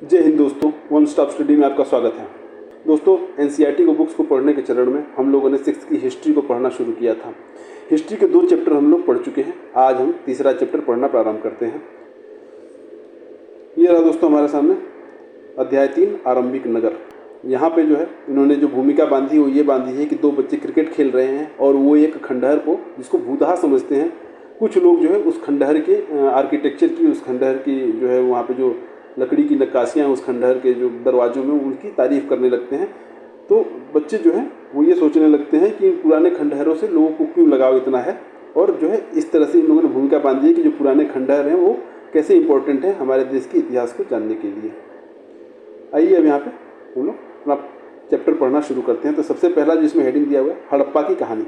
जय हिंद दोस्तों, one stop study में आपका स्वागत है। दोस्तों, एनसीईआरटी को बुक्स को पढ़ने के चरण में हम लोगों ने 6th की हिस्ट्री को पढ़ना शुरू किया था। हिस्ट्री के 2 चैप्टर हम लोग पढ़ चुके हैं। आज हम तीसरा चैप्टर पढ़ना प्रारंभ करते हैं। ये रहा दोस्तों हमारे सामने अध्याय 3 आरंभिक नगर। यहाँ पे जो है इन्होंने जो भूमिका बांधी वो ये बांधी है कि 2 बच्चे क्रिकेट खेल रहे हैं और वो एक खंडहर को, जिसको भूतहा समझते हैं, कुछ लोग जो है उस खंडहर के आर्किटेक्चर की, उस खंडहर की जो है वहाँ पे जो लकड़ी की नक्काशियाँ उस खंडहर के जो दरवाज़ों में, उनकी तारीफ़ करने लगते हैं। तो बच्चे जो हैं वो ये सोचने लगते हैं कि इन पुराने खंडहरों से लोगों को क्यों लगाव इतना है, और जो है इस तरह से इन लोगों ने भूमिका बांधी है कि जो पुराने खंडहर हैं वो कैसे इंपॉर्टेंट है हमारे देश के इतिहास को जानने के लिए। आइए अब यहाँ पे हम लोग अपना चैप्टर पढ़ना शुरू करते हैं। तो सबसे पहला जो इसमें हेडिंग दिया हुआ है, हड़प्पा की कहानी।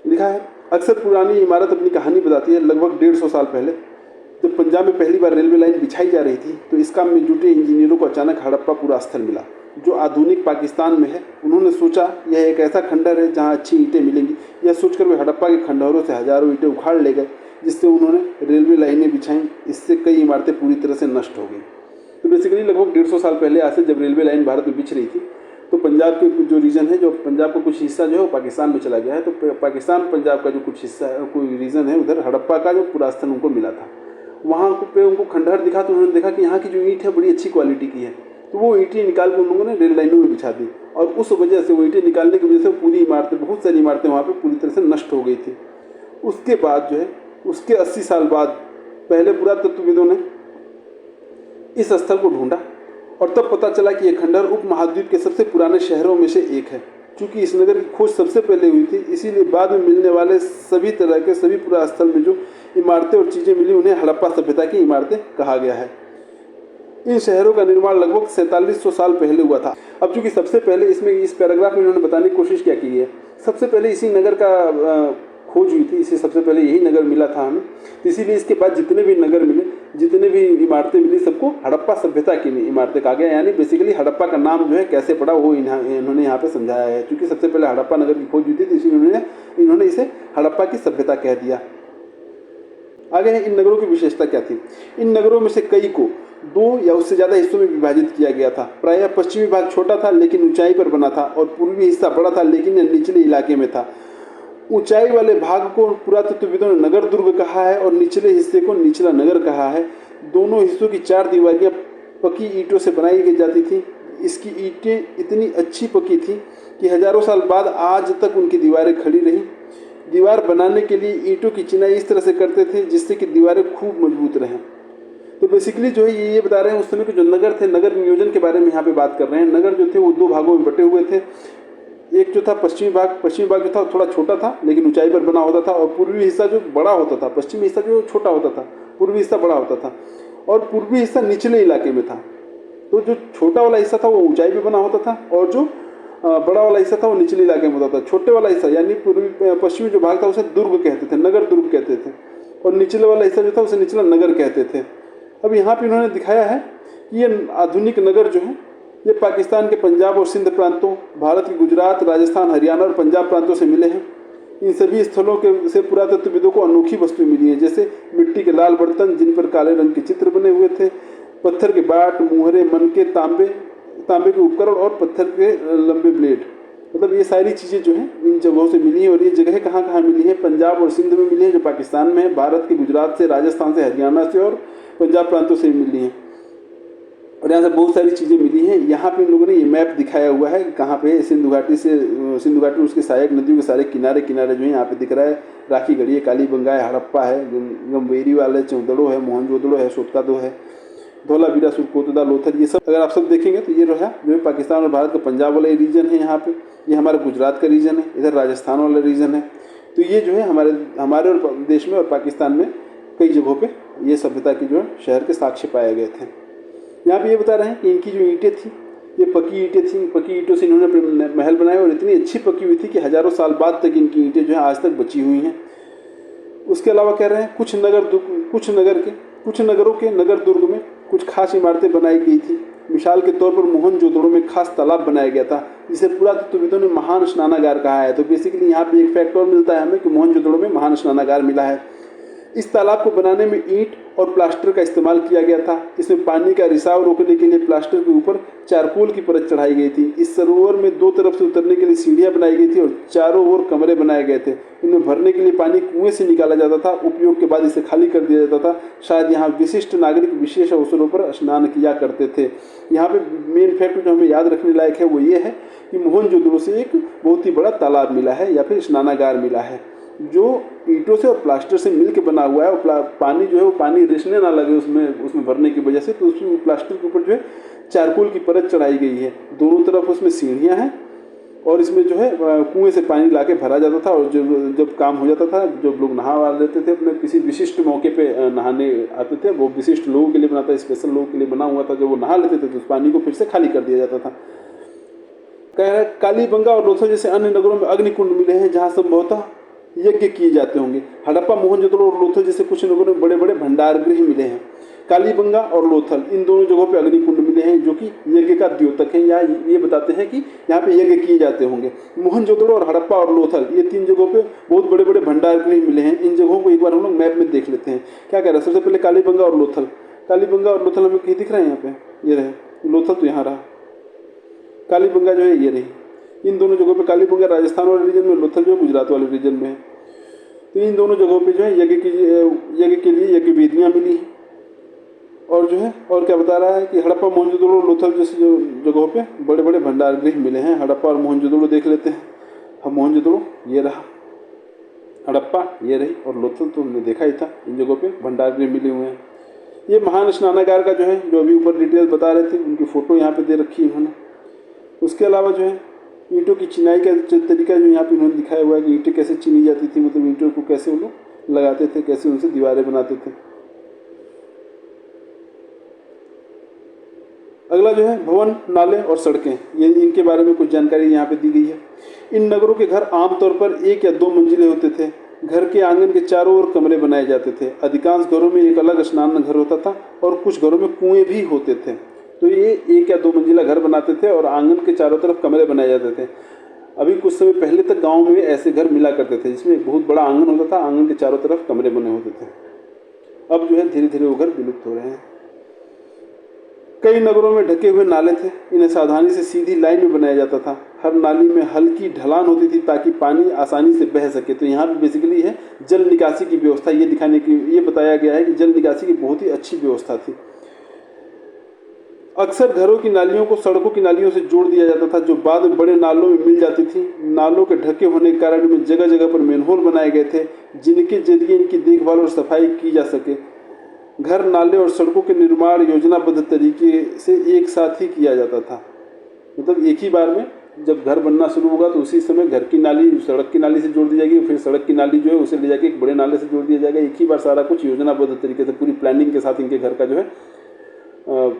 लिखा है, अक्सर पुरानी इमारत अपनी कहानी बताती है। लगभग 150 साल पहले जब पंजाब में पहली बार रेलवे लाइन बिछाई जा रही थी तो इस काम में जुटे इंजीनियरों को अचानक हड़प्पा पूरा स्थल मिला, जो आधुनिक पाकिस्तान में है। उन्होंने सोचा यह एक ऐसा खंडहर है जहां अच्छी ईंटें मिलेंगी। यह सोचकर वे हड़प्पा के खंडहरों से हजारों ईंटें उखाड़ ले गए, जिससे उन्होंने रेलवे लाइनें बिछाईं। इससे कई इमारतें पूरी तरह से नष्ट हो गई। तो बेसिकली लगभग 150 साल पहले आज से जब रेलवे लाइन भारत में बिछ रही थी तो पंजाब के जो रीजन है, जो पंजाब का कुछ हिस्सा जो है वो पाकिस्तान में चला गया है। तो पाकिस्तान पंजाब का जो कुछ हिस्सा है, कोई रीजन है, उधर हड़प्पा का जो पूरा स्थल उनको मिला था। वहाँ पे उनको खंडहर दिखा तो उन्होंने देखा कि यहाँ की जो ईंट है बड़ी अच्छी क्वालिटी की है। तो वो ईंटें निकाल के उन लोगों ने रेल लाइनों में बिछा दी, और उस वजह से वो ईंटें निकालने की वजह से पूरी इमारतें, बहुत सारी इमारतें वहाँ पे पूरी तरह से नष्ट हो गई थी। उसके बाद जो है उसके 80 साल बाद पहले पुरातत्वविदों ने इस स्थल को ढूंढा और तब पता चला कि यह खंडहर उपमहाद्वीप के सबसे पुराने शहरों में से एक है। चूँकि इस नगर की खोज सबसे पहले हुई थी, इसीलिए बाद में मिलने वाले सभी तरह के सभी पुरा स्थल में जो इमारतें और चीज़ें मिली उन्हें हड़प्पा सभ्यता की इमारतें कहा गया है। इन शहरों का निर्माण लगभग 4700 साल पहले हुआ था। अब चूंकि सबसे पहले इसमें इस पैराग्राफ में इन्होंने बताने की कोशिश क्या की है, सबसे पहले इसी नगर का खोज हुई थी, इसे सबसे पहले यही नगर मिला था हमें। तो इसीलिए इसके बाद जितने भी नगर मिले, जितने भी इमारतें मिली, सबको हड़प्पा सभ्यता की इमारतें कहा गया। यानी बेसिकली हड़प्पा का नाम जो है कैसे पड़ा वो इन्होंने यहाँ पे समझाया है। क्योंकि सबसे पहले हड़प्पा नगर की खोज हुई थी तो इसीलिए इन्होंने इसे हड़प्पा की सभ्यता कह दिया। आगे है, इन नगरों की विशेषता क्या थी। इन नगरों में से कई को 2 या उससे ज़्यादा हिस्सों में विभाजित किया गया था। प्रायः पश्चिमी भाग छोटा था लेकिन ऊंचाई पर बना था, और पूर्वी हिस्सा बड़ा था लेकिन निचले इलाके में था। ऊंचाई वाले भाग को पुरातत्वविदों ने नगर दुर्ग कहा है और निचले हिस्से को निचला नगर कहा है। दोनों हिस्सों की 4 दीवारियाँ पक्की ईंटों से बनाई गई जाती थी। इसकी ईंटें इतनी अच्छी पक्की थी कि हजारों साल बाद आज तक उनकी दीवारें खड़ी रहीं। दीवार बनाने के लिए ईंटों की चिनाई इस तरह से करते थे जिससे कि दीवारें खूब मजबूत रहें। तो बेसिकली जो है ये बता रहे हैं उस समय के जो नगर थे, नगर नियोजन के बारे में यहाँ पे बात कर रहे हैं। नगर जो थे वो 2 भागों में बटे हुए थे। एक जो था पश्चिमी भाग जो था थोड़ा छोटा था लेकिन ऊंचाई पर बना होता था, और पूर्वी हिस्सा जो बड़ा होता था, पश्चिमी हिस्सा जो छोटा होता था, पूर्वी हिस्सा बड़ा होता था, और पूर्वी हिस्सा निचले इलाके में था। तो जो छोटा वाला हिस्सा था वो ऊंचाई पे बना होता था, और जो बड़ा वाला हिस्सा था वो निचले इलाके में होता था। छोटे वाला हिस्सा यानी पूर्वी पश्चिमी जो भाग था उसे दुर्ग कहते थे, नगर दुर्ग कहते थे, और निचले वाला हिस्सा जो था उसे निचला नगर कहते थे। अब यहाँ पे इन्होंने दिखाया है कि ये आधुनिक नगर जो है ये पाकिस्तान के पंजाब और सिंध प्रांतों, भारत के गुजरात, राजस्थान, हरियाणा और पंजाब प्रांतों से मिले हैं। इन सभी स्थलों के से पुरातत्वविदों को अनोखी वस्तुएं मिली हैं, जैसे मिट्टी के लाल बर्तन जिन पर काले रंग के चित्र बने हुए थे, पत्थर के बाट, मुहरे, मनके, तांबे के उपकरण और पत्थर के लंबे ब्लेड। मतलब ये सारी चीज़ें जो हैं इन जगहों से मिली हैं। और ये जगह कहाँ कहाँ मिली हैं? पंजाब और सिंध में मिली हैं जो पाकिस्तान में है, भारत के गुजरात से, राजस्थान से, हरियाणा से और पंजाब प्रांतों से मिली हैं। और यहाँ से बहुत सारी चीज़ें मिली हैं। यहाँ पे इन लोगों ने ये मैप दिखाया हुआ है कि कहाँ पे सिंधु घाटी और उसके सहायक नदियों के सारे किनारे जो है यहाँ पे दिख रहा है। राखी गढ़ी है, कालीबंगा है, हड़प्पा है, गंभीरी वाले, चौदड़ो है, मोहनजोदड़ो है, सोटकादो है, धौलावीरा, सुरकोतदा, लोथल, ये सब अगर आप सब देखेंगे तो ये रहा जो है पाकिस्तान और भारत का पंजाब वाला रीजन है। यहाँ पे ये हमारा गुजरात का रीजन है, इधर राजस्थान वाला रीजन है। तो ये जो है हमारे और देश में और पाकिस्तान में कई जगहों पे ये सभ्यता की जो है शहर के साक्ष्य पाए गए थे। यहाँ पे ये बता रहे हैं कि इनकी जो ईंटें थी ये पक्की ईंटें थी। पक्की ईंटों से इन्होंने महल बनाए और इतनी अच्छी पकी हुई थी कि हजारों साल बाद तक इनकी ईंटें जो है आज तक बची हुई हैं। उसके अलावा कह रहे हैं कुछ नगरों के नगर दुर्ग में कुछ खास इमारतें बनाई गई थी। मिसाल के तौर पर मोहनजोदड़ो में खास तालाब बनाया गया था जिसे पुरातत्वविदों ने महान स्नानागार कहा है। तो बेसिकली यहाँ पे एक फैक्ट और मिलता है हमें कि मोहनजोदड़ो में महान स्नानागार मिला है। इस तालाब को बनाने में ईंट और प्लास्टर का इस्तेमाल किया गया था। इसमें पानी का रिसाव रोकने के लिए प्लास्टर के ऊपर चारकोल की परत चढ़ाई गई थी। इस सरोवर में दो तरफ से उतरने के लिए सीढ़ियां बनाई गई थी और चारों ओर कमरे बनाए गए थे। इनमें भरने के लिए पानी कुएं से निकाला जाता था। उपयोग के बाद इसे खाली कर दिया जाता था। शायद यहाँ विशिष्ट नागरिक विशेष अवसरों पर स्नान किया करते थे। यहाँ पे मेन फैक्ट जो हमें याद रखने लायक है वो ये है कि मोहनजोदड़ो से एक बहुत ही बड़ा तालाब मिला है या फिर स्नानागार मिला है जो ईंटों से और प्लास्टर से मिलकर बना हुआ है। और पानी जो है वो पानी रिसने ना लगे उसमें भरने की वजह से, तो उसमें प्लास्टर के ऊपर जो है चारकोल की परत चढ़ाई गई है। दोनों तरफ उसमें सीढ़ियाँ हैं और इसमें जो है कुएं से पानी लाके भरा जाता था। और जब काम हो जाता था, जब लोग नहा लेते थे अपने किसी विशिष्ट मौके पे नहाने आते थे, वो विशिष्ट लोगों के लिए बना था, स्पेशल लोगों के लिए बना हुआ था। जब वो नहा लेते थे तो उस पानी को फिर से खाली कर दिया जाता था। कह रहा है कालीबंगा और लोथल जैसे अन्य नगरों में अग्निकुंड मिले हैं जहाँ संभवतः यज्ञ किए जाते होंगे। हड़प्पा, मोहनजोदड़ो और लोथल जैसे कुछ नगरों में बड़े बड़े भंडार गृह मिले हैं। कालीबंगा और लोथल इन दोनों जगहों पे अग्निकुंड मिले हैं जो कि यज्ञ का द्योतक है, या ये बताते हैं कि यहाँ पे यज्ञ किए जाते होंगे। मोहनजोदड़ो और हड़प्पा और लोथल ये तीन जगहों पे बहुत बड़े बड़े भंडार गृह मिले हैं। इन जगहों को एक बार हम लोग मैप में देख लेते हैं। क्या कह रहा है, सबसे पहले कालीबंगा और लोथल। कालीबंगा और लोथल हमें कहीं दिख रहे हैं? यहाँ पे ये रहे, लोथल तो यहाँ रहा, कालीबंगा जो है ये रही। इन दोनों जगहों पे कालीबंगा राजस्थान वाले रीजन में, लोथल जो गुजरात वाले रीजन में है। तो इन दोनों जगहों पे जो है यज्ञ के लिए यज्ञ वेदियाँ मिली हैं। और जो है और क्या बता रहा है कि हड़प्पा, मोहनजोदड़ो और लोथल जैसे जो जगहों पे बड़े बड़े भंडार गृह मिले हैं। हड़प्पा और मोहनजोदड़ो देख लेते हैं हम। मोहनजोदड़ो ये रहा, हड़प्पा ये रही, और लोथल तो हमने देखा ही था। इन जगहों पे भंडार गृह मिले हुए हैं। ये महान स्नानागार का जो है, जो अभी ऊपर डिटेल बता रहे थे, उनकी फ़ोटो यहाँ पे दे रखी है उन्होंने। उसके अलावा जो है ईंटों की चिनाई का तरीका जो यहाँ पे उन्होंने दिखाया हुआ है कि ईंटें कैसे चीनी जाती थी, मतलब ईंटों को कैसे वो लोग लगाते थे, कैसे उनसे दीवारें बनाते थे। अगला जो है भवन, नाले और सड़कें, ये इनके बारे में कुछ जानकारी यहाँ पे दी गई है। इन नगरों के घर आमतौर पर 1 या 2 मंजिले होते थे। घर के आंगन के चारों ओर कमरे बनाए जाते थे। अधिकांश घरों में एक अलग स्नान घर होता था और कुछ घरों में कुएं भी होते थे। तो ये 1 या 2 मंजिला घर बनाते थे और आंगन के चारों तरफ कमरे बनाए जाते थे। अभी कुछ समय पहले तक गाँव में ऐसे घर मिला करते थे जिसमें एक बहुत बड़ा आंगन होता था, आंगन के चारों तरफ कमरे बने होते थे। अब जो है धीरे धीरे वो घर विलुप्त हो रहे हैं। कई नगरों में ढके हुए नाले थे। इन्हें सावधानी से सीधी लाइन में बनाया जाता था। हर नाली में हल्की ढलान होती थी ताकि पानी आसानी से बह सके। तो यहाँ पे बेसिकली है जल निकासी की व्यवस्था, ये दिखाने की, ये बताया गया है कि जल निकासी की बहुत ही अच्छी व्यवस्था थी। अक्सर घरों की नालियों को सड़कों की नालियों से जोड़ दिया जाता था जो बाद में बड़े नालों में मिल जाती थी। नालों के ढके होने के कारण में जगह जगह पर मैनहोल बनाए गए थे जिनके जरिए इनकी देखभाल और सफाई की जा सके। घर, नाले और सड़कों के निर्माण योजनाबद्ध तरीके से एक साथ ही किया जाता था। मतलब एक ही बार में जब घर बनना शुरू होगा तो उसी समय घर की नाली सड़क की नाली से जोड़ दी जाएगी, फिर सड़क की नाली जो है उसे ले जाके एक बड़े नाले से जोड़ दिया जाएगा। एक ही बार सारा कुछ योजनाबद्ध तरीके से पूरी प्लानिंग के साथ इनके घर का जो है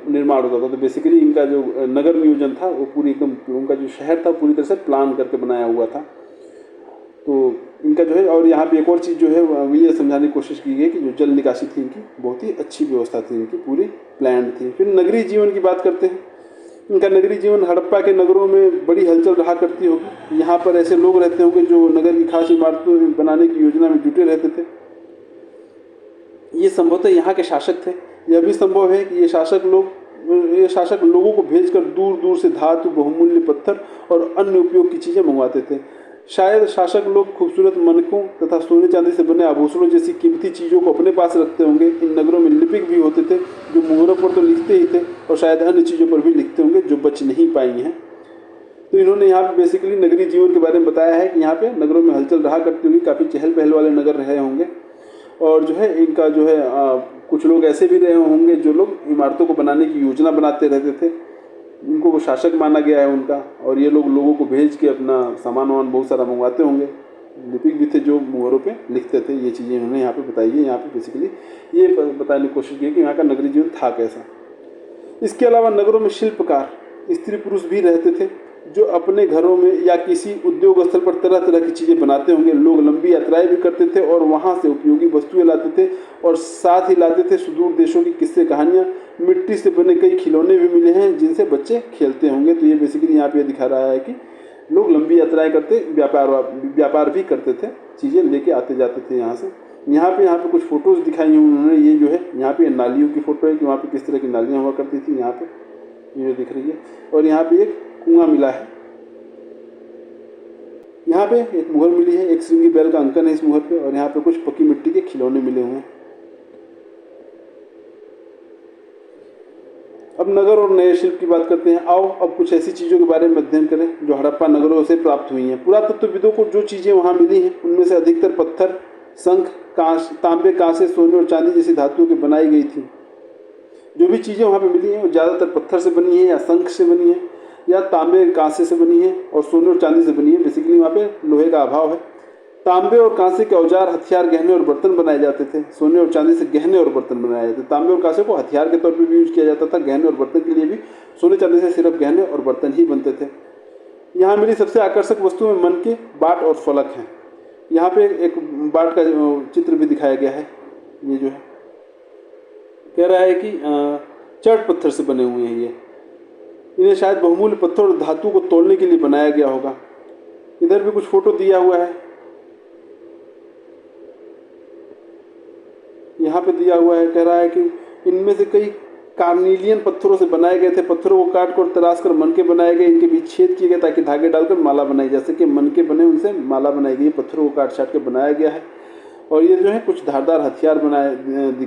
निर्माण होता था। तो बेसिकली इनका जो नगर नियोजन था वो पूरी एकदम, उनका जो शहर था पूरी तरह से प्लान करके बनाया हुआ था। तो इनका जो है, और यहाँ पे एक और चीज़ जो है वो ये समझाने की कोशिश की गई कि जो जल निकासी थी इनकी बहुत ही अच्छी व्यवस्था थी, इनकी पूरी प्लान थी। फिर नगरीय जीवन की बात करते हैं। इनका नगरीय जीवन हड़प्पा के नगरों में बड़ी हलचल रहा करती होगी। यहाँ पर ऐसे लोग रहते होंगे जो नगर की खास इमारतों बनाने की योजना में जुटे रहते थे। ये संभवतः यहाँ के शासक थे। यह भी संभव है कि ये शासक लोगों को भेजकर दूर दूर से धातु, बहुमूल्य पत्थर और अन्य उपयोग की चीज़ें मंगवाते थे। शायद शासक लोग खूबसूरत मनकों तथा सोने चांदी से बने आभूषणों जैसी कीमती चीज़ों को अपने पास रखते होंगे। इन नगरों में लिपिक भी होते थे जो मुहरों पर तो लिखते ही थे और शायद अन्य चीज़ों पर भी लिखते होंगे जो बच नहीं पाई हैं। तो इन्होंने यहाँ पे बेसिकली नगरीय जीवन के बारे में बताया है कि यहाँ पे नगरों में हलचल रहा करती होगी, काफ़ी चहल पहल वाले नगर रहे होंगे। और जो है इनका जो है कुछ लोग ऐसे भी रहे होंगे जो लोग इमारतों को बनाने की योजना बनाते रहते थे। उनको वो शासक माना गया है उनका, और ये लोग लोगों को भेज के अपना सामान वामान बहुत सारा मंगवाते होंगे। लिपिक भी थे जो मुहरों पे लिखते थे। ये चीज़ें इन्होंने यहाँ पे बताई है। यहाँ पे बेसिकली ये बताने की कोशिश की है कि यहाँ का नगरीय जीवन था कैसा। इसके अलावा नगरों में शिल्पकार, स्त्री पुरुष भी रहते थे जो अपने घरों में या किसी उद्योग स्थल पर तरह तरह की चीज़ें बनाते होंगे। लोग लंबी यात्राएं भी करते थे और वहाँ से उपयोगी वस्तुएं लाते थे और साथ ही लाते थे सुदूर देशों की किस्से कहानियाँ। मिट्टी से बने कई खिलौने भी मिले हैं जिनसे बच्चे खेलते होंगे। तो ये बेसिकली यहाँ पे दिखा रहा है कि लोग लंबी यात्राएं करते, व्यापार भी करते थे, चीज़ें लेके आते जाते थे यहाँ से। यहाँ पे कुछ फ़ोटोज़ दिखाई हैं उन्होंने। ये जो है यहाँ पे नालियों की फ़ोटो है कि वहाँ पे किस तरह की नालियाँ हुआ करती थी, यहाँ पे ये जो दिख रही है। और यहाँ पे एक कुआं मिला है, यहाँ पे एक मुहर मिली है, एक श्रृंगी बैल का अंकन है इस मुहर पे, और यहाँ पे कुछ पक्की मिट्टी के खिलौने मिले हुए हैं। अब नगर और नए शिल्प की बात करते हैं। आओ अब कुछ ऐसी चीज़ों के बारे में अध्ययन करें जो हड़प्पा नगरों से प्राप्त हुई हैं। पुरातत्वविदों को जो चीज़ें वहाँ मिली हैं उनमें से अधिकतर पत्थर, शंख, कांच, तांबे, कांसे, सोने और चांदी जैसी धातुओं की बनाई गई थी। जो भी चीज़ें वहाँ पे मिली हैं वो ज़्यादातर पत्थर से बनी है, या शंख से बनी है, या तांबे कांसे से बनी है, और सोने और चांदी से बनी है। बेसिकली वहाँ पे लोहे का अभाव है। तांबे और कांसे के औजार, हथियार, गहने और बर्तन बनाए जाते थे। सोने और चांदी से गहने और बर्तन बनाए जाते थे। तांबे और कांसे को हथियार के तौर पर भी यूज किया जाता था, गहने और बर्तन के लिए भी सोने चांदी से सिर्फ गहने और बर्तन ही बनते थे। यहाँ मिली सबसे आकर्षक वस्तु में मन के बाट और फलक हैं। यहाँ पे एक बाट का चित्र भी दिखाया गया है। ये जो है कह रहा है कि चट पत्थर से बने हुए हैं ये। इन्हें शायद बहुमूल्य पत्थर और धातु को तोड़ने के लिए बनाया गया होगा। इधर भी कुछ फोटो दिया हुआ है, यहाँ पे दिया हुआ है। कह रहा है कि इनमें से कई कार्निलियन पत्थरों से बनाए गए थे। पत्थरों को काट कर तराश कर मनके बनाए गए, इनके बीच छेद किए गए ताकि धागे डालकर माला बनाई जा सके। मनके बने, उनसे माला बनाई गई। पत्थरों को काट छाट के बनाया गया है। और ये जो है कुछ धारदार हथियार बनाए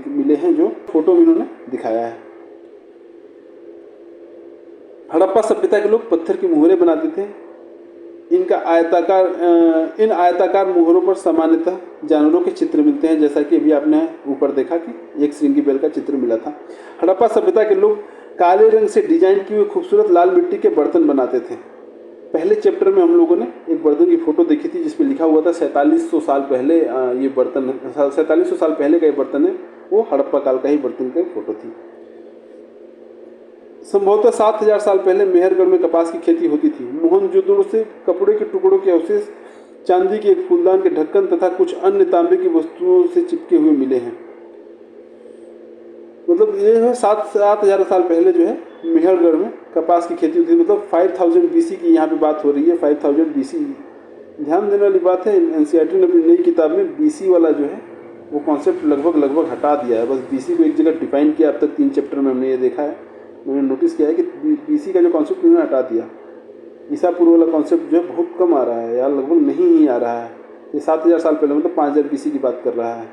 मिले हैं जो फोटो में इन्होंने दिखाया है। हड़प्पा सभ्यता के लोग पत्थर की मुहरें बनाते थे। इन आयताकार मुहरों पर सामान्यतः जानवरों के चित्र मिलते हैं, जैसा कि अभी आपने ऊपर देखा कि एक श्रृंगी बैल का चित्र मिला था। हड़प्पा सभ्यता के लोग काले रंग से डिजाइन किए हुए खूबसूरत लाल मिट्टी के बर्तन बनाते थे। पहले चैप्टर में हम लोगों ने एक बर्तन की फोटो देखी थी जिसमें लिखा हुआ था 4700 साल पहले ये बर्तन, 4700 साल पहले का ये बर्तन है। वो हड़प्पा काल का ही बर्तन की फोटो थी। संभवतः 7000 साल पहले मेहरगढ़ में कपास की खेती होती थी। मोहनजोदड़ो से कपड़े के टुकड़ों के अवशेष, चांदी के एक फूलदान के ढक्कन तथा कुछ अन्य तांबे की वस्तुओं से चिपके हुए मिले हैं। मतलब ये है 7000 साल पहले जो है मेहरगढ़ में कपास की खेती होती थी। मतलब 5000 BC की यहाँ पे बात हो रही है। 5000 BC ध्यान देने वाली बात है। NCERT ने अपनी नई किताब में BC वाला जो है वो कॉन्सेप्ट लगभग हटा दिया है। बस BC को एक जगह डिफाइन किया। अब तक 3 चैप्टर में हमने ये देखा है, मैंने नोटिस किया है कि BC का जो कॉन्सेप्ट उन्होंने हटा दिया। ईसा पूर्व वाला कॉन्सेप्ट जो है बहुत कम आ रहा है यार, लगभग नहीं ही आ रहा है। ये 7000 साल पहले मतलब 5000 BC की बात कर रहा है।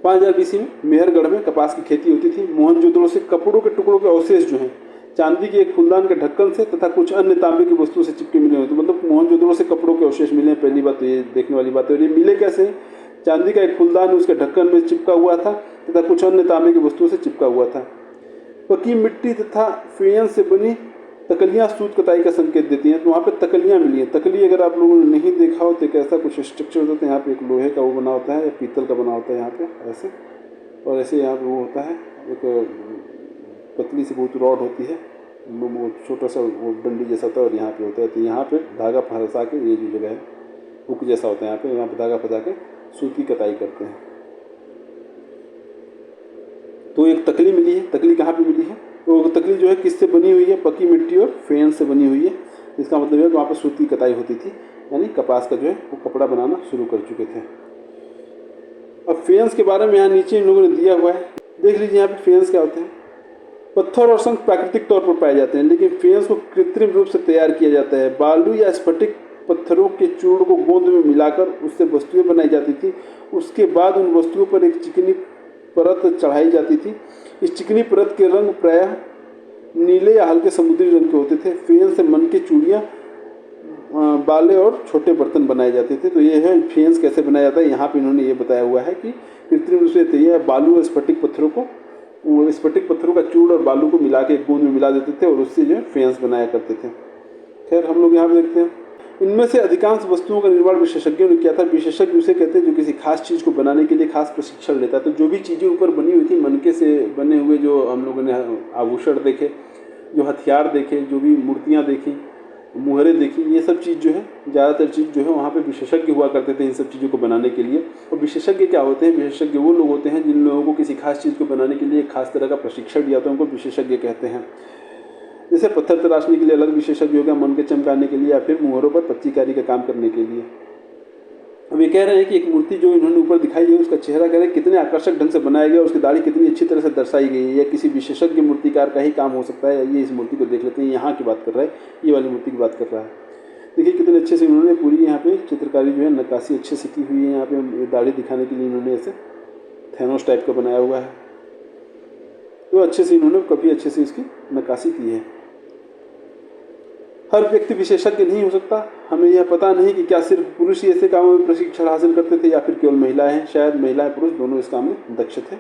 5000 BC में मेहरगढ़ में कपास की खेती होती थी। मोहनजोदड़ो से कपड़ों के टुकड़ों के अवशेष जो हैं चांदी के एक फूलदान के ढक्कन से तथा कुछ अन्य तांबे की वस्तुओं से चिपके मिले हुए थे। मतलब मोहनजोदड़ो से कपड़ों के अवशेष मिले हैं। पहली बात तो ये देखने वाली बात है। और ये मिले कैसे? चांदी का एक फूलदान उसके ढक्कन में चिपका हुआ था तथा कुछ अन्य तांबे की वस्तुओं से चिपका हुआ था। पकी मिट्टी तथा फेयन से बनी तकलियाँ सूत कताई का संकेत देती हैं। तो वहाँ पे तकलियाँ मिली हैं। तकली अगर आप लोगों ने नहीं देखा हो तो एक ऐसा कुछ स्ट्रक्चर होता है। यहाँ पे एक लोहे का वो बना होता है या पीतल का बना होता है यहाँ पे ऐसे, और ऐसे यहाँ पे वो होता है एक पतली सी बहुत रॉड होती है, वो छोटा सा वो डंडी जैसा होता है और यहाँ पे होता है। तो यहाँ पे धागा फंसा के ये जो जगह है हुक जैसा होता है यहाँ पे धागा फंसा के सूत की कताई करते हैं। तो एक तकली मिली है। तकली कहाँ पे मिली है? तो तकली जो है किससे बनी हुई है? पकी मिट्टी और फेन से बनी हुई है। इसका मतलब है कि वहाँ पर सूत की कताई होती थी, यानी कपास का जो है वो कपड़ा बनाना शुरू कर चुके थे। अब फेन्स के बारे में यहाँ नीचे इन लोगों ने दिया हुआ है, देख लीजिए यहाँ पे फेन्स क्या होते हैं। पत्थर और शंख प्राकृतिक तौर पर पाए जाते हैं, लेकिन फेन्स को कृत्रिम रूप से तैयार किया जाता है। बालू या स्फटिक पत्थरों के चूर्ण को गोंद में मिलाकर उससे वस्तुएं बनाई जाती थी। उसके बाद उन वस्तुओं पर एक चिकनी परत चढ़ाई जाती थी। इस चिकनी परत के रंग प्रायः नीले या हल्के समुद्री रंग के होते थे। फेन से मन की चूड़ियाँ, बाले और छोटे बर्तन बनाए जाते थे। तो ये है फेन्स कैसे बनाया जाता है। यहाँ पे इन्होंने ये बताया हुआ है कि कृत्रिम रूप से तैयार बालू और स्फटिक पत्थरों का चूर्ण और बालू को मिला के एक गोंद में मिला देते थे और उससे जो है फेन्स बनाया करते थे। खैर हम लोग यहाँ पे देखते हैं इनमें से अधिकांश वस्तुओं का निर्माण विशेषज्ञों ने किया था। विशेषज्ञ उसे कहते हैं जो किसी खास चीज़ को बनाने के लिए खास प्रशिक्षण लेता है। तो जो भी चीज़ें ऊपर बनी हुई थी मनके से बने हुए, जो हम लोगों ने आभूषण देखे, जो हथियार देखे, जो भी मूर्तियाँ देखी, मुहरें देखी, ये सब चीज़ जो है ज़्यादातर चीज़ जो है वहाँ पे विशेषज्ञ हुआ करते थे इन सब चीज़ों को बनाने के लिए। और विशेषज्ञ क्या होते हैं? विशेषज्ञ वो लोग होते हैं जिन लोगों को किसी खास चीज़ को बनाने के लिए एक खास तरह का प्रशिक्षण दिया था, उनको विशेषज्ञ कहते हैं। जैसे पत्थर तराशने के लिए अलग विशेषज्ञ हो गया, मन के चमकाने के लिए, या फिर मुहरों पर पच्चीकारी का काम करने के लिए। अब ये कह रहे हैं कि एक मूर्ति जो इन्होंने ऊपर दिखाई है उसका चेहरा कह रहे हैं कितने आकर्षक ढंग से बनाया गया, उसकी दाढ़ी कितनी अच्छी तरह से दर्शाई गई है। यह किसी विशेषज्ञ मूर्तिकार का ही काम हो सकता है। ये इस मूर्ति को देख लेते हैं, यहाँ की बात कर रहा है, ये वाली मूर्ति की बात कर रहा है। देखिए कितने अच्छे से इन्होंने पूरी यहाँ पे चित्रकारी जो है नक्काशी अच्छे से की हुई है। यहाँ पे दाढ़ी दिखाने के लिए इन्होंने ऐसे थैनोस टाइप का बनाया हुआ है, तो अच्छे से इन्होंने काफ़ी अच्छे से इसकी नक्काशी की है। हर व्यक्ति विशेषज्ञ नहीं हो सकता। हमें यह पता नहीं कि क्या सिर्फ पुरुष ही ऐसे कामों में प्रशिक्षण हासिल करते थे या फिर केवल महिलाएं हैं। शायद महिलाएं पुरुष दोनों इस काम में दक्ष थे।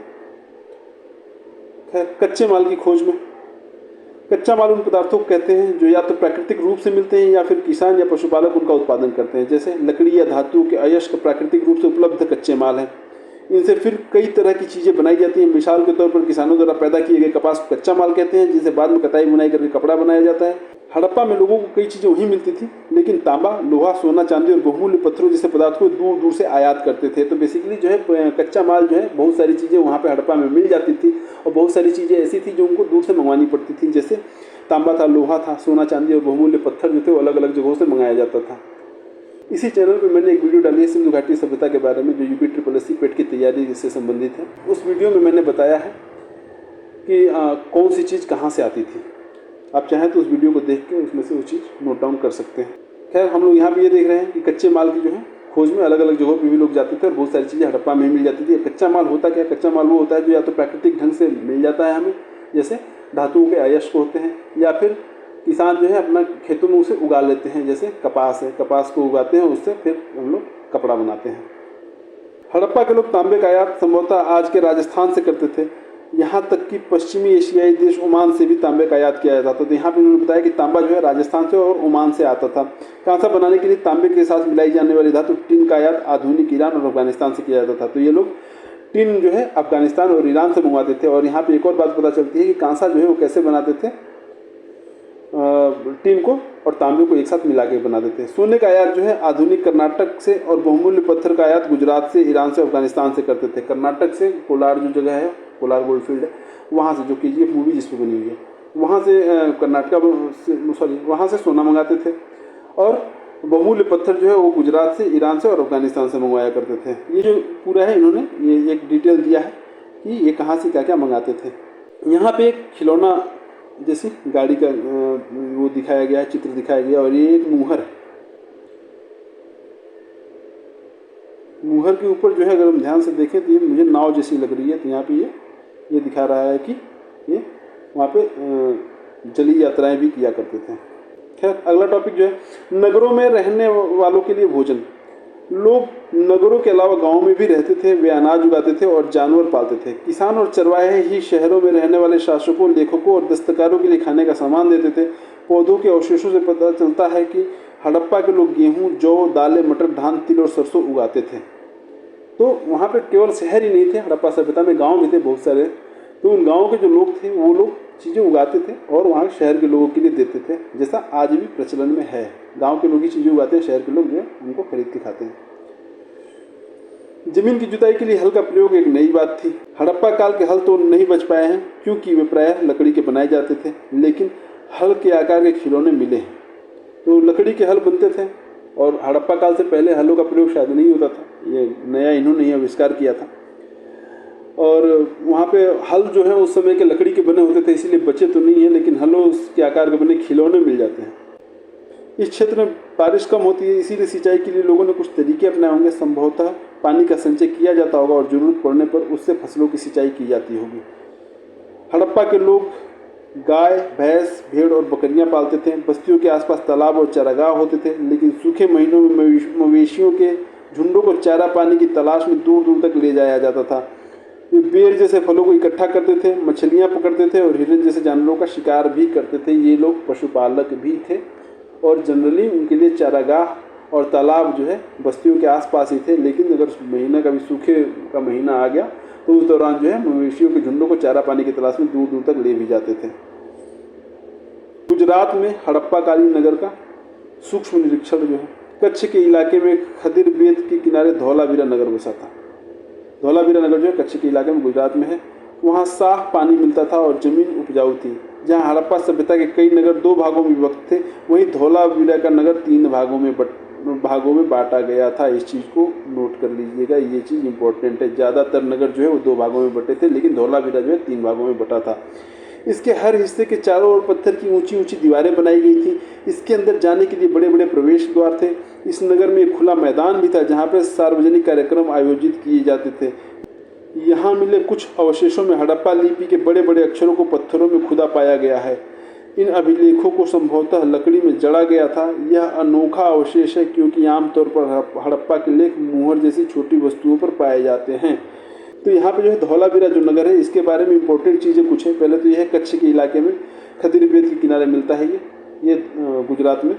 खैर, कच्चे माल की खोज में, कच्चा माल उन पदार्थों को कहते हैं जो या तो प्राकृतिक रूप से मिलते हैं या फिर किसान या पशुपालक उनका उत्पादन करते हैं। जैसे लकड़ी या धातु के अयस्क प्राकृतिक रूप से उपलब्ध कच्चे माल हैं। इनसे फिर कई तरह की चीज़ें बनाई जाती हैं। मिसाल के तौर पर किसानों द्वारा पैदा किए गए कपास को कच्चा माल कहते हैं, जिसे बाद में कताई बुनाई करके कपड़ा बनाया जाता है। हड़प्पा में लोगों को कई चीज़ें वहीं मिलती थी, लेकिन तांबा, लोहा, सोना, चांदी और बहुमूल्य पत्थरों जैसे पदार्थ को दूर दूर से आयात करते थे। तो बेसिकली जो है कच्चा माल जो है बहुत सारी चीज़ें वहाँ पे हड़प्पा में मिल जाती थी, और बहुत सारी चीज़ें ऐसी थी जो उनको दूर से मंगवानी पड़ती थी। जैसे तांबा था, लोहा था, सोना, चांदी और बहुमूल्य पत्थर जो थे वो अलग अलग जगहों से मंगाया जाता था। इसी चैनल पे मैंने एक वीडियो डाली है सिंधु घाटी सभ्यता के बारे में, जो UPSSC पेट की तैयारी से संबंधित है। उस वीडियो में मैंने बताया है कि कौन सी चीज़ कहाँ से आती थी। आप चाहें तो उस वीडियो को देख के उसमें से वो चीज़ नोट डाउन कर सकते हैं। खैर, हम लोग यहाँ पे ये देख रहे हैं कि कच्चे माल की जो है खोज में अलग अलग जगहों पे भी लोग जाते थे और बहुत सारी चीज़ें हड़प्पा में मिल जाती थी। कच्चा माल होता क्या? कच्चा माल वो होता है जो या तो प्राकृतिक ढंग से मिल जाता है हमें, जैसे धातुओं के अयस्क होते हैं, या फिर किसान जो है अपना खेतों में उसे उगा लेते हैं। जैसे कपास है, कपास को उगाते हैं, उससे फिर हम लोग कपड़ा बनाते हैं। हड़प्पा के लोग तांबे का आयात संभवतः आज के राजस्थान से करते थे। यहाँ तक कि पश्चिमी एशियाई देश ओमान से भी तांबे का आयात किया जाता था। तो यहाँ पे उन्होंने बताया कि तांबा जो है राजस्थान से और ओमान से आता था। कांसा बनाने के लिए तांबे के साथ मिलाई जाने वाली धातु टिन का आयात आधुनिक ईरान और अफगानिस्तान से किया जाता था। तो ये लोग टिन जो है अफगानिस्तान और ईरान से मंगवाते थे। और यहाँ पे एक और बात पता चलती है कि कांसा जो है वो कैसे बनाते थे, टिन को और तांबे को एक साथ मिला के बना देते हैं। सोने का आयात जो है आधुनिक कर्नाटक से, और बहुमूल्य पत्थर का आयात गुजरात से, ईरान से, अफगानिस्तान से करते थे। कर्नाटक से कोलार जो जगह है, कोलार गोल्ड फील्ड है, वहाँ से, जो KGF मूवी जिस पर बनी हुई है, वहाँ से वहाँ से सोना मंगाते थे। और बहुमूल्य पत्थर जो है वो गुजरात से, ईरान से और अफगानिस्तान से मंगवाया करते थे। ये जो पूरा है इन्होंने ये एक डिटेल दिया है कि ये कहाँ से क्या क्या मंगाते थे। यहाँ पे एक खिलौना जैसी गाड़ी का वो दिखाया गया है, चित्र दिखाया गया, और ये एक मुहर है। मुहर के ऊपर जो है अगर हम ध्यान से देखें तो ये मुझे नाव जैसी लग रही है। तो यहाँ पे ये दिखा रहा है कि ये वहाँ पे जलीय यात्राएं भी किया करते थे। खैर, अगला टॉपिक जो है नगरों में रहने वालों के लिए भोजन। लोग नगरों के अलावा गाँव में भी रहते थे। वे अनाज उगाते थे और जानवर पालते थे। किसान और चरवाहे ही शहरों में रहने वाले शासकों, लेखकों और दस्तकारों के लिए खाने का सामान देते थे। पौधों के अवशेषों से पता चलता है कि हड़प्पा के लोग गेहूं, जौ, दालें, मटर, धान, तिल और सरसों उगाते थे। तो वहाँ पे केवल शहर ही नहीं थे, हड़प्पा सभ्यता में गाँव भी थे बहुत सारे। तो उन गाँव के जो लोग थे वो लोग चीज़ें उगाते थे और वहाँ शहर के लोगों के लिए देते थे, जैसा आज भी प्रचलन में है। गांव के लोग ही चीज़ें उगाते हैं, शहर के लोग जो है उनको खरीद के खाते हैं। जमीन की जुताई के लिए हल का प्रयोग एक नई बात थी। हड़प्पा काल के हल तो नहीं बच पाए हैं क्योंकि वे प्रायः लकड़ी के बनाए जाते थे, लेकिन हल के आकार के खिलौने मिले हैं। तो लकड़ी के हल बनते थे और हड़प्पा काल से पहले हलों का प्रयोग शायद नहीं होता था। ये नया इन्होंने ही आविष्कार किया था। और वहाँ पे हल जो है उस समय के लकड़ी के बने होते थे, इसीलिए बचे तो नहीं है, लेकिन हलों के आकार के बने खिलौने मिल जाते हैं। इस क्षेत्र में बारिश कम होती है, इसीलिए सिंचाई के लिए लोगों ने कुछ तरीके अपनाए होंगे। संभवतः पानी का संचय किया जाता होगा और ज़रूरत पड़ने पर उससे फसलों की सिंचाई की जाती होगी। हड़प्पा के लोग गाय, भैंस, भेड़ और बकरियां पालते थे। बस्तियों के आसपास तालाब और चारागाह होते थे, लेकिन सूखे महीनों में मवेशियों के झुंडों को चारा पानी की तलाश में दूर दूर तक ले जाया जाता था। वे बेर जैसे फलों को इकट्ठा करते थे, मछलियां पकड़ते थे और हिरन जैसे जानवरों का शिकार भी करते थे। ये लोग पशुपालक भी थे और जनरली उनके लिए चारागाह और तालाब जो है बस्तियों के आसपास ही थे। लेकिन अगर महीना कभी सूखे का महीना आ गया तो उस दौरान जो है मवेशियों के झुंडों को चारा पानी की तलाश में दूर दूर तक ले भी जाते थे। गुजरात में हड़प्पा कालीन नगर का सूक्ष्म निरीक्षण जो है, कच्छ के इलाके में खदिर बेत के किनारे धौलावीरा नगर बसा था। धौलावीरा नगर जो है कच्छ के इलाके में गुजरात में है। वहाँ साफ पानी मिलता था और ज़मीन उपजाऊ थी। जहाँ हड़प्पा सभ्यता के कई नगर 2 भागों में विभक्त थे, वहीं धौलावीरा का नगर 3 भागों में भागों में बांटा गया था। इस चीज़ को नोट कर लीजिएगा, ये चीज़ इंपॉर्टेंट है। ज़्यादातर नगर जो है वो 2 भागों में बटे थे, लेकिन धौलावीरा जो है 3 भागों में बटा था। इसके हर हिस्से के चारों ओर पत्थर की ऊंची ऊंची दीवारें बनाई गई थी। इसके अंदर जाने के लिए बड़े बड़े प्रवेश द्वार थे। इस नगर में एक खुला मैदान भी था जहाँ पर सार्वजनिक कार्यक्रम आयोजित किए जाते थे। यहाँ मिले कुछ अवशेषों में हड़प्पा लिपि के बड़े बड़े अक्षरों को पत्थरों में खुदा पाया गया है। इन अभिलेखों को संभवतः लकड़ी में जड़ा गया था। यह अनोखा अवशेष है क्योंकि आमतौर पर हड़प्पा के लेख मुहर जैसी छोटी वस्तुओं पर पाए जाते हैं। तो यहाँ पे जो है धौलावीरा जो नगर है, इसके बारे में इंपॉर्टेंट चीज़ें कुछ हैं। पहले तो यह है कच्छ के इलाके में खदिर बेद के किनारे मिलता है ये गुजरात में,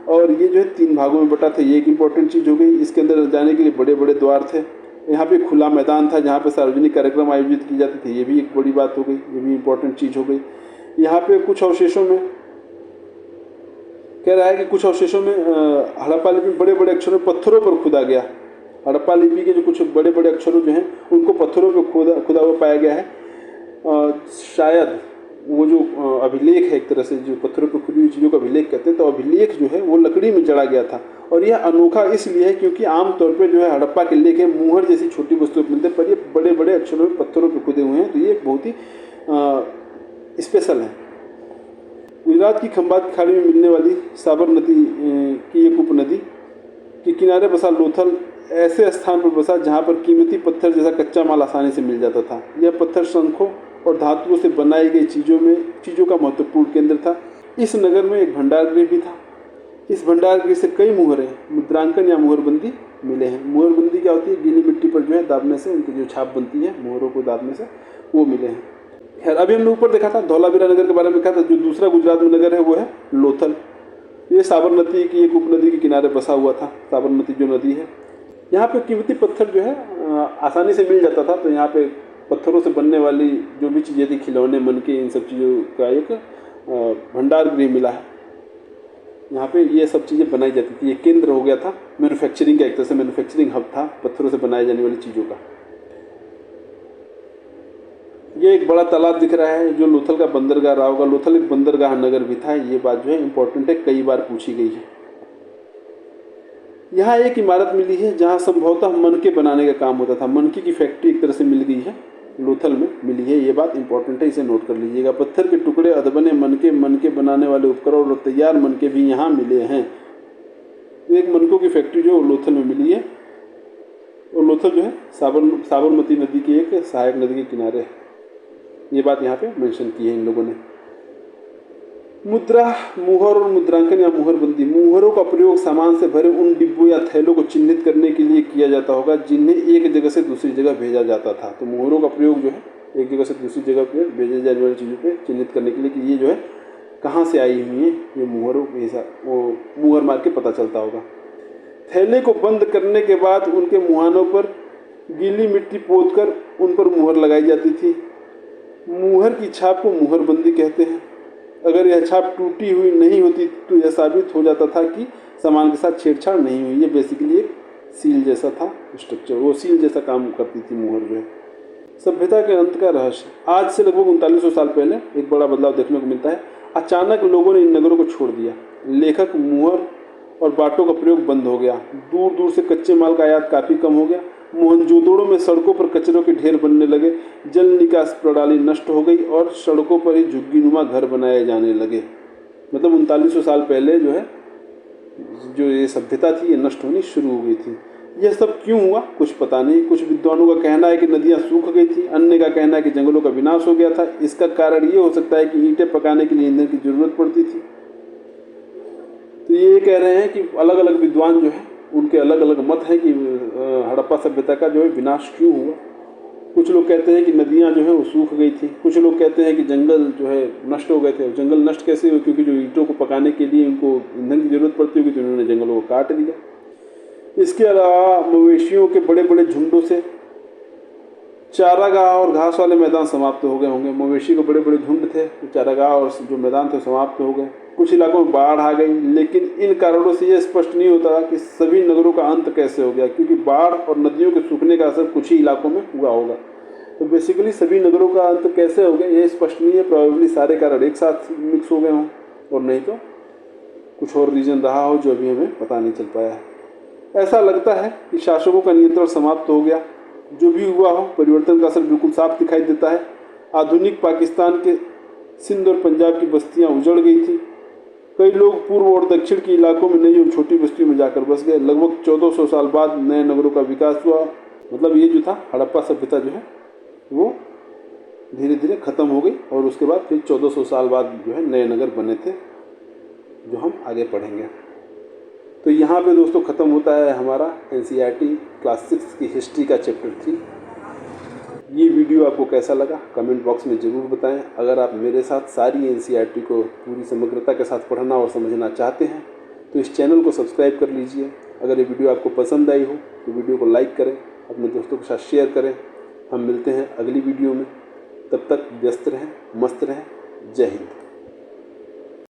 और ये जो है 3 भागों में बटा था। ये एक इंपॉर्टेंट चीज़ हो गई। इसके अंदर जाने के लिए बड़े बड़े द्वार थे। यहाँ पे खुला मैदान था जहाँ पे सार्वजनिक कार्यक्रम आयोजित किए जाते थे। ये भी एक बड़ी बात हो गई, ये भी इंपॉर्टेंट चीज़ हो गई। यहाँ पे कुछ अवशेषों में कह रहा है कि कुछ अवशेषों में हड़प्पा लिपि बड़े बड़े अक्षरों में पत्थरों पर खुदा गया। हड़प्पा लिपि के जो कुछ बड़े बड़े अक्षरों जो हैं उनको पत्थरों पर खुदा हुआ पाया गया है। शायद वो जो अभिलेख है, एक तरह से जो पत्थरों पर खुदी हुई चीज़ों का अभिलेख कहते हैं, तो अभिलेख जो है वो लकड़ी में जड़ा गया था। और यह अनोखा इसलिए है क्योंकि आमतौर पर जो है हड़प्पा के लेख है मुहर जैसी छोटी वस्तुएं मिलते हैं, पर ये बड़े बड़े अक्षरों में पत्थरों पर खुदे हुए हैं। तो ये बहुत ही स्पेशल है। गुजरात की खंबात की खाड़ी में मिलने वाली साबरमती की एक उपनदी के किनारे बसा लोथल ऐसे स्थान पर बसा जहाँ पर कीमती पत्थर जैसा कच्चा माल आसानी से मिल जाता था। यह पत्थर शंखों और धातुओं से बनाई गई चीज़ों का महत्वपूर्ण केंद्र था। इस नगर में एक भंडारगृह भी था। इस भंडारगृह से कई मुहरें, मुद्रांकन या मुहरबंदी मिले हैं। मुहरबंदी क्या होती है? गीली मिट्टी पर जो है दाबने से उनकी जो छाप बनती है मुहरों को दाबने से, वो मिले हैं। खैर, अभी हमने ऊपर देखा था धौलावीरा नगर के बारे में, कहा था जो दूसरा गुजरात में नगर है वो है लोथल। ये साबरमती की एक उपनदी के किनारे बसा हुआ था। साबरमती जो नदी है, यहाँ पे कीमती पत्थर जो है आसानी से मिल जाता था। तो यहाँ पे पत्थरों से बनने वाली जो भी चीज़ें थी, खिलौने, मनके, इन सब चीज़ों का एक भंडार गृह मिला है। यहाँ पे ये सब चीज़ें बनाई जाती थी। ये केंद्र हो गया था मैन्युफैक्चरिंग का, एक तरह से मैन्युफैक्चरिंग हब था पत्थरों से बनाई जाने वाली चीज़ों का। ये एक बड़ा तालाब दिख रहा है जो लोथल का बंदरगाह रहा होगा। लोथल एक बंदरगाह नगर भी था। ये बात जो है इंपॉर्टेंट है, कई बार पूछी गई है। यहाँ एक इमारत मिली है जहाँ संभवतः मनके बनाने का काम होता था। मनके की फैक्ट्री एक तरह से मिल गई है, लोथल में मिली है। ये बात इंपॉर्टेंट है, इसे नोट कर लीजिएगा। पत्थर के टुकड़े, अधबने मनके बनाने वाले उपकरण और तैयार मनके भी यहाँ मिले हैं। तो एक मनकों की फैक्ट्री जो लोथल में मिली है, और लोथल जो है साबरमती नदी की एक सहायक नदी के किनारे है। ये बात यहाँ पे मेंशन की है इन लोगों ने। मुद्रा, मुहर और मुद्रांकन या मुहरबंदी। मुहरों का प्रयोग सामान से भरे उन डिब्बों या थैलों को चिन्हित करने के लिए किया जाता होगा जिन्हें एक जगह से दूसरी जगह भेजा जाता था। तो मुहरों का प्रयोग जो है एक जगह से दूसरी जगह पर भेजे जाने वाली चीज़ों पे चिन्हित करने के लिए कि ये जो है कहाँ से आई हुई है, ये मुहरों के हिसाब वो मुहर मार के पता चलता होगा। थैले को बंद करने के बाद उनके मुहानों पर गीली मिट्टी पोत कर उन पर मुहर लगाई जाती थी। मुहर की छाप को मुहरबंदी कहते हैं। अगर यह छाप टूटी हुई नहीं होती तो यह साबित हो जाता था कि सामान के साथ छेड़छाड़ नहीं हुई। ये बेसिकली एक सील जैसा था स्ट्रक्चर, वो सील जैसा काम करती थी मुहर जो है। सभ्यता के अंत का रहस्य। आज से लगभग 3900 साल पहले एक बड़ा बदलाव देखने को मिलता है। अचानक लोगों ने इन नगरों को छोड़ दिया। लेखक, मुहर और बाटों का प्रयोग बंद हो गया। दूर दूर से कच्चे माल का आयात काफ़ी कम हो गया। मोहनजोदड़ो में सड़कों पर कचरों के ढेर बनने लगे। जल निकास प्रणाली नष्ट हो गई और सड़कों पर ही झुग्गीनुमा घर बनाए जाने लगे। मतलब 3900 साल पहले जो है जो ये सभ्यता थी ये नष्ट होनी शुरू हो गई थी। यह सब क्यों हुआ कुछ पता नहीं। कुछ विद्वानों का कहना है कि नदियाँ सूख गई थी, अन्य का कहना है कि जंगलों का विनाश हो गया था। इसका कारण ये हो सकता है कि ईंटें पकाने के लिए ईंधन की जरूरत पड़ती थी। तो ये कह रहे हैं कि अलग अलग विद्वान जो है उनके अलग अलग मत हैं कि हड़प्पा सभ्यता का जो है विनाश क्यों हुआ। कुछ लोग कहते हैं कि नदियाँ जो है वो सूख गई थी। कुछ लोग कहते हैं कि जंगल जो है नष्ट हो गए थे। जंगल नष्ट कैसे हुए? क्योंकि जो ईंटों को पकाने के लिए उनको ईंधन की जरूरत पड़ती होगी तो उन्होंने जंगलों को काट दिया। इसके अलावा मवेशियों के बड़े बड़े झुंडों से चारागाह और घास वाले मैदान समाप्त हो गए होंगे। मवेशी के बड़े बड़े झुंड थे, चारागाह और जो मैदान थे समाप्त हो गए। कुछ इलाकों में बाढ़ आ गई, लेकिन इन कारणों से यह स्पष्ट नहीं होता कि सभी नगरों का अंत कैसे हो गया, क्योंकि बाढ़ और नदियों के सूखने का असर कुछ ही इलाकों में हुआ होगा। तो बेसिकली सभी नगरों का अंत कैसे हो गया ये स्पष्ट नहीं है। प्रोबेबली सारे कारण एक साथ मिक्स हो गए हों और नहीं तो कुछ और रीज़न रहा हो जो अभी हमें पता नहीं चल पाया है। ऐसा लगता है कि शासकों का नियंत्रण समाप्त हो गया। जो भी हुआ हो, परिवर्तन का असर बिल्कुल साफ दिखाई देता है। आधुनिक पाकिस्तान के सिंध और पंजाब की बस्तियां उजड़ गई थी। कई लोग पूर्व और दक्षिण के इलाकों में नई और छोटी बस्तियों में जाकर बस गए। लगभग 1400 साल बाद नए नगरों का विकास हुआ। मतलब ये जो था हड़प्पा सभ्यता जो है वो धीरे धीरे ख़त्म हो गई और उसके बाद फिर 1400 साल बाद जो है नए नगर बने थे, जो हम आगे पढ़ेंगे। तो यहाँ पे दोस्तों ख़त्म होता है हमारा NCERT क्लास 6 की हिस्ट्री का चैप्टर 3। ये वीडियो आपको कैसा लगा कमेंट बॉक्स में ज़रूर बताएं। अगर आप मेरे साथ सारी NCERT को पूरी समग्रता के साथ पढ़ना और समझना चाहते हैं तो इस चैनल को सब्सक्राइब कर लीजिए। अगर ये वीडियो आपको पसंद आई हो तो वीडियो को लाइक करें, अपने दोस्तों के साथ शेयर करें। हम मिलते हैं अगली वीडियो में, तब तक व्यस्त रहें, मस्त रहें। जय हिंद।